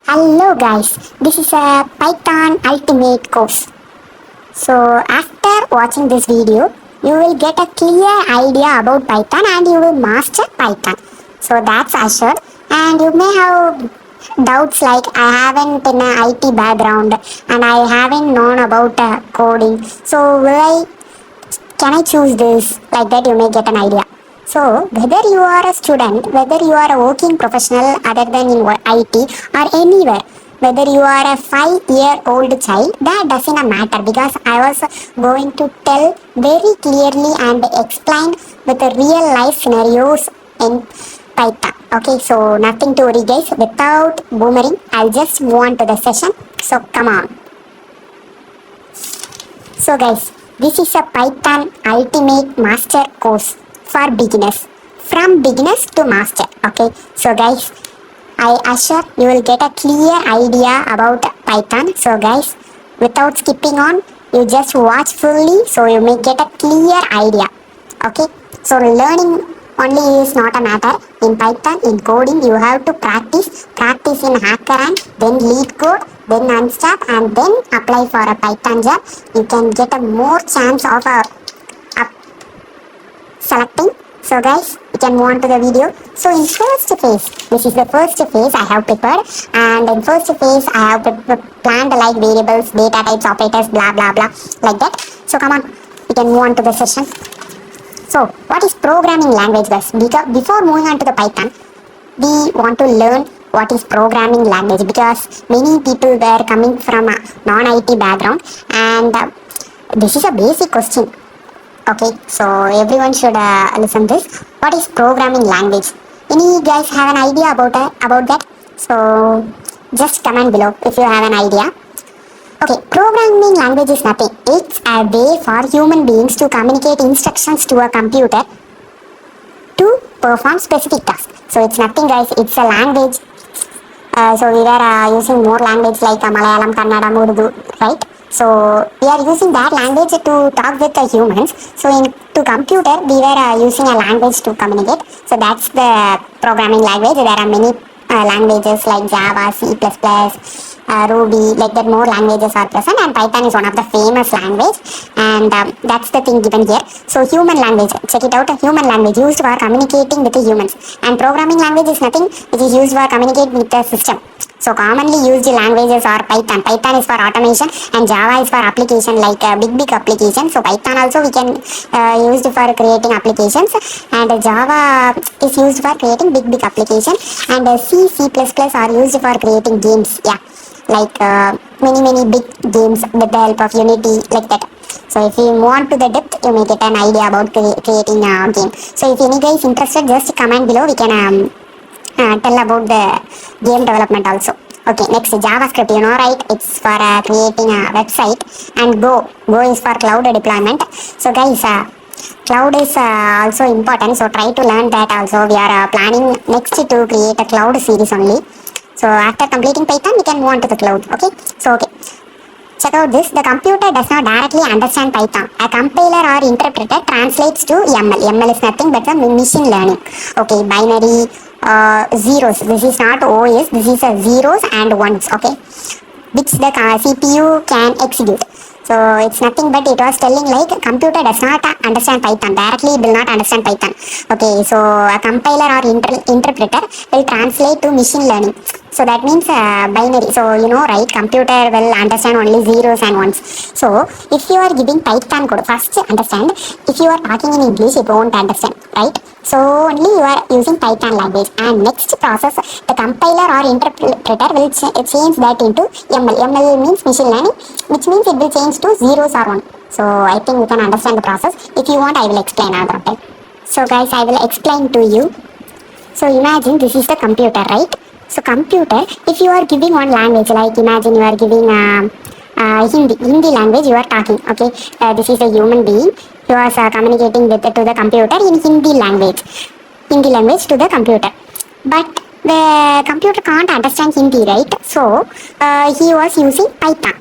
Hello guys, this is a Python Ultimate course. So after watching this video, you will get a clear idea about Python and you will master Python. So that's assured. And you may have doubts like I haven't in an IT background and I haven't known about coding. So can I choose this? Like that you may get an idea. So whether you are a student, whether you are a working professional other than in IT or anywhere, whether you are a 5-year-old child, that doesn't matter because I was going to tell very clearly and explain with the real life scenarios in Python. Okay, so nothing to worry guys. Without boomering, I'll just move on to the session. So come on. So guys, this is a Python Ultimate Master course for beginners. From beginners to master. Okay, so guys, I assure you will get a clear idea about Python. So guys, without skipping on, you just watch fully so you may get a clear idea. Okay, so learning only is not a matter. In Python, in coding, you have to practice in HackerRank, then lead code, then unstart and then apply for a Python job. You can get a more chance of selecting. So guys, we can move on to the video. So in first phase, this is the first phase I have prepared, and in first phase I have planned like variables, data types, operators, blah blah blah, like that. So come on, we can move on to the session. So what is programming language guys? Because before moving on to the Python, we want to learn what is programming language because many people were coming from a non-IT background and this is a basic question. Okay, so everyone should listen this. What is programming language? Any guys have an idea about that? So just comment below if you have an idea. Okay, programming language is nothing. It's a way for human beings to communicate instructions to a computer to perform specific tasks. So it's nothing guys, it's a language. So we were using more language like Malayalam, Kannada, Urdu, right? So we are using that language to talk with the humans. So to computer we were using a language to communicate. So that's the programming language. There are many languages like Java, C++, Ruby, like that more languages are present and Python is one of the famous language and that's the thing given here. So human language, check it out, human language used for communicating with the humans, and programming language is nothing which is used for communicating with the system. So commonly used languages are Python. Python is for automation and Java is for application like big applications. So Python also we can used for creating applications and Java is used for creating big application and C++ are used for creating games. Yeah, like many big games with the help of Unity, like that. So if you move on to the depth, you may get an idea about creating a game. So if any guys interested, just comment below. We can tell about the game development also. Okay, next JavaScript, you know right, it's for creating a website, and Go is for cloud deployment. So guys, cloud is also important, so try to learn that also. We are planning next to create a cloud series only. So after completing Python, we can move on to the cloud. Okay, so check out this. The computer does not directly understand Python. A compiler or interpreter translates to ML. ML is nothing but a machine learning. Okay, binary zeros. This is not OS. This is a zeros and ones. Okay, which the CPU can execute. So it's nothing but it was telling like computer does not understand Python. Directly it will not understand Python. Okay, so a compiler or interpreter will translate to machine learning. So that means binary. So you know right, computer will understand only zeros and ones. So if you are giving Python code, first understand. If you are talking in English, it won't understand, right? So only you are using Python language. And next process, the compiler or interpreter will change that into ML. ML means machine learning, which means it will change to zeros or one. So I think you can understand the process. If you want, I will explain another time. So guys, I will explain to you. So imagine this is the computer, right? So computer, if you are giving one language, like imagine you are giving Hindi language, you are talking. Okay, this is a human being. You are communicating with to the computer in Hindi language to the computer. But the computer can't understand Hindi, right? So he was using Python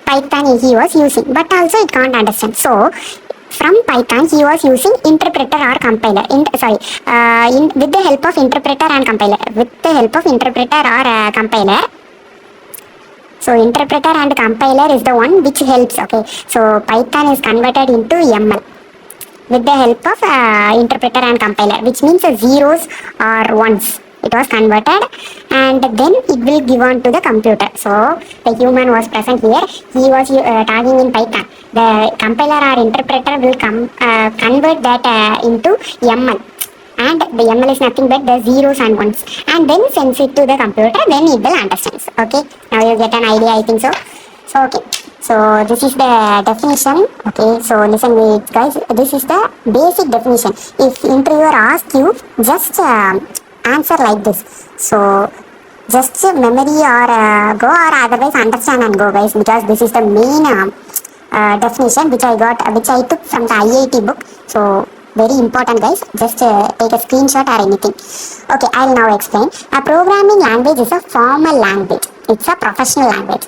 he was using, but also it can't understand. So From Python, he was using interpreter or compiler. With the help of interpreter and compiler. With the help of interpreter or compiler. So interpreter and compiler is the one which helps. Okay. So Python is converted into ML with the help of interpreter and compiler, which means zeros or ones. It was converted and then it will give on to the computer. So the human was present here. He was talking in Python. The compiler or interpreter will convert that into ML. And the ML is nothing but the zeros and ones. And then sends it to the computer. Then it will understand. Okay. Now you get an idea, I think so. So okay. So this is the definition. Okay, so listen me guys, this is the basic definition. If interviewer asks you, just answer like this. So just memory or go, or otherwise understand and go guys, because this is the main definition which I took from the IIT book. So very important guys, just take a screenshot or anything. Okay, I'll now explain. A programming language is a formal language. It's a professional language.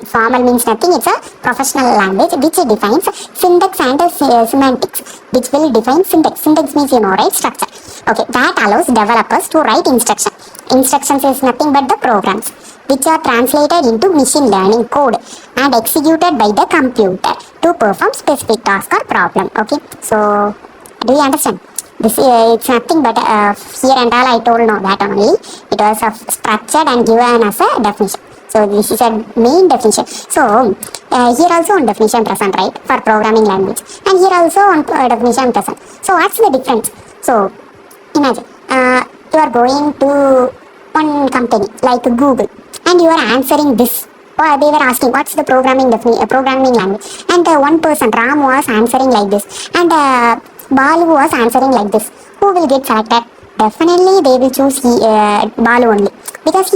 Formal means nothing, it's a professional language which defines syntax and semantics, which will define syntax. Syntax means, right, structure. Okay, that allows developers to write instructions. Instructions is nothing but the programs which are translated into machine learning code and executed by the computer to perform specific task or problem. Okay, so do you understand? This it's nothing but here and all I told no that only. It was structured and given as a definition. So this is a main definition. So here also one definition present, right, for programming language, and here also one definition present. So what's the difference? So imagine you are going to one company like Google, and you are answering this. Or they were asking what's the programming language, and one person Ram was answering like this, and Balu was answering like this. Who will get selected? Definitely they will choose Balu only, because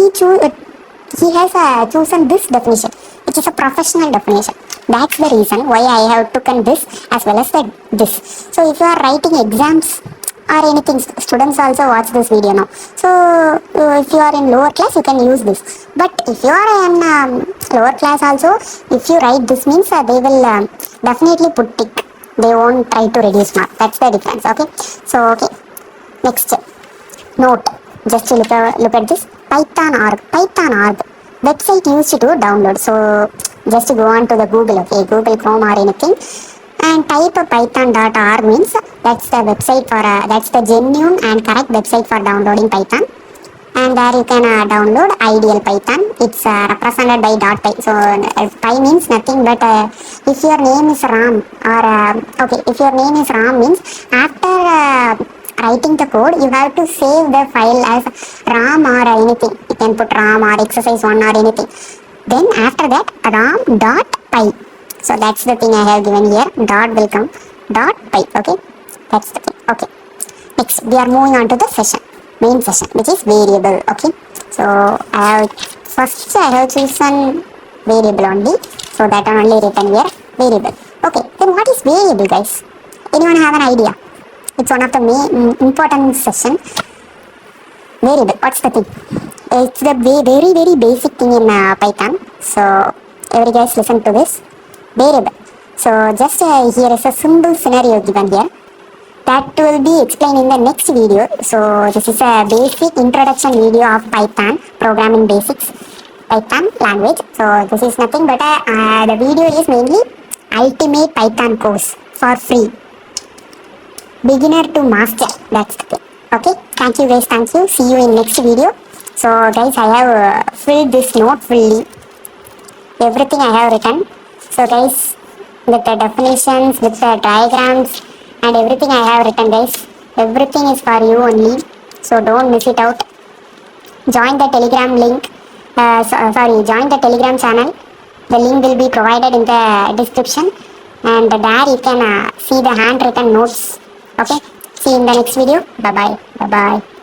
he has chosen this definition, which is a professional definition. That's the reason why I have taken this as well as this. So if you are writing exams or anything, students also watch this video now. So if you are in lower class, you can use this. But if you are in lower class also, if you write this means they will definitely put tick. They won't try to reduce mark. That's the difference. Okay. So okay. Next note. Just to look at this. Python.org website used to download. So just to go on to the Google, okay, Google Chrome or anything, and type python.org means that's the website for that's the genuine and correct website for downloading Python. And there you can download ideal Python. It's represented by .py. So py means nothing but if your name is Ram, or okay, if your name is Ram means after writing the code, you have to save the file as RAM or anything. You can put RAM or exercise 1 or anything. Then after that, ram.py. So that's the thing I have given here. Dot will come. .py. Okay. That's the thing. Okay. Next, we are moving on to the session. Main session, which is variable. Okay. So I have chosen variable only. So that one only written here. Variable. Okay. Then what is variable, guys? Anyone have an idea? It's one of the main important session. Variable, what's the thing? It's the very very basic thing in Python. So every guys listen to this. Variable. So just here is a simple scenario given here. That will be explained in the next video. So this is a basic introduction video of Python, programming basics, Python language. So this is nothing but the video is mainly ultimate Python course for free. Beginner to master, that's the thing. Okay, thank you guys, thank you. See you in next video. So guys, I have filled this note fully. Everything I have written. So guys, with the definitions, with the diagrams and everything I have written, guys. Everything is for you only. So don't miss it out. Join the Telegram link. Join the Telegram channel. The link will be provided in the description. And there you can see the handwritten notes. Okay, see you in the next video. Bye bye. Bye bye.